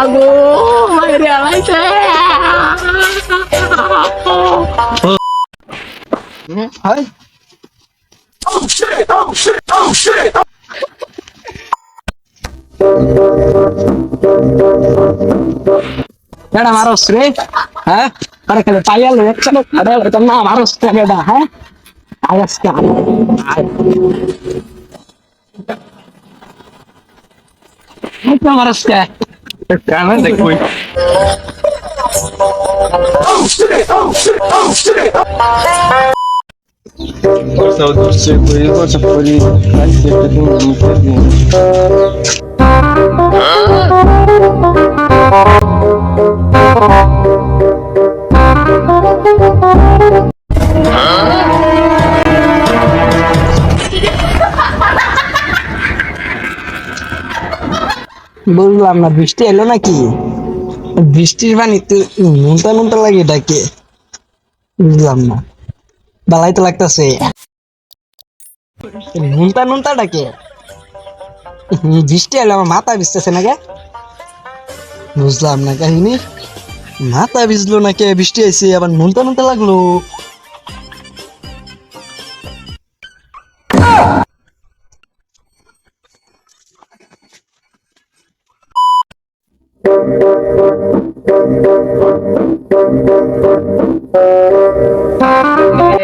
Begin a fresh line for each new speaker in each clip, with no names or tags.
আগো মাইরে আলাইছে
হাই
এটা মারস রে হ্যাঁ আরে খালি পাইয়াল একদম আরে তো না মারস টাকাটা হ্যাঁ আজকে আয় মারস কে
কানে দেখবই Cosa dulce, poi cosa fuori, anche per un po'
বুঝলাম না বৃষ্টি এলো নাকি বৃষ্টির পানি তো নুনটা নুনটা লাগে এটাকে বুঝলাম না বালাই তো লাগতেছে নুনটা নুনটা ডাকে বৃষ্টি এলো আমার মাথা ভিজতেছে না কে বুঝলাম না কাহিনী মাথা ভিজলো না কে বৃষ্টি আইছে আবার নুনটা নুনটা লাগলো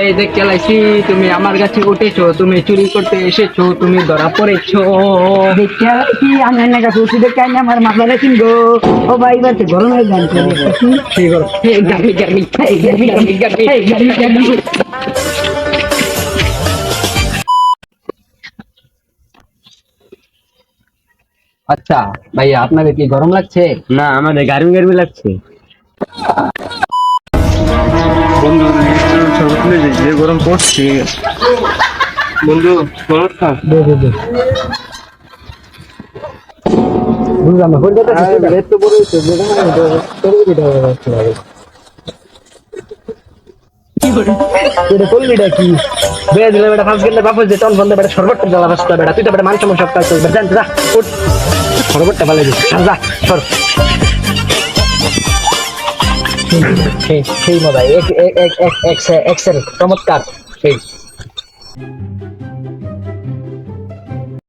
এই যে কেলাইছি তুমি আমার কাছে উঠেছো তুমি চুরি করতে এসেছো তুমি ধরা পড়েছো কেলাইছি আমি এনে কাছে উঠি দেখে আমি আমার মাথাটা কিনবো ও ভাই বাচ্চা গরমের গান করে ঠিক আছে গাড়ি গাড়ি গাড়ি গাড়ি গাড়ি গাড়ি গাড়ি আচ্ছা ভাইয়া আপনাদের কি গরম লাগছে
না আমাদের গার্মি গার্মি লাগছে বন্ধু যে গরম পড়ছে বন্ধু গরম খা
বুঝলাম না হলটা এত বড় হয়েছে কি বেড়ে দিলে বেটা ফাঁস গেলে বাপস যে টন বন্ধ বেটা সর্বটটা জ্বালা বাঁচতে বেটা তুই তো বেটা মানুষ সব কাজ করবে জানতে যা উঠ সর্বটটা ভালো দিস যা সর সেই মোবাইল এক্সেল চমৎকার সেই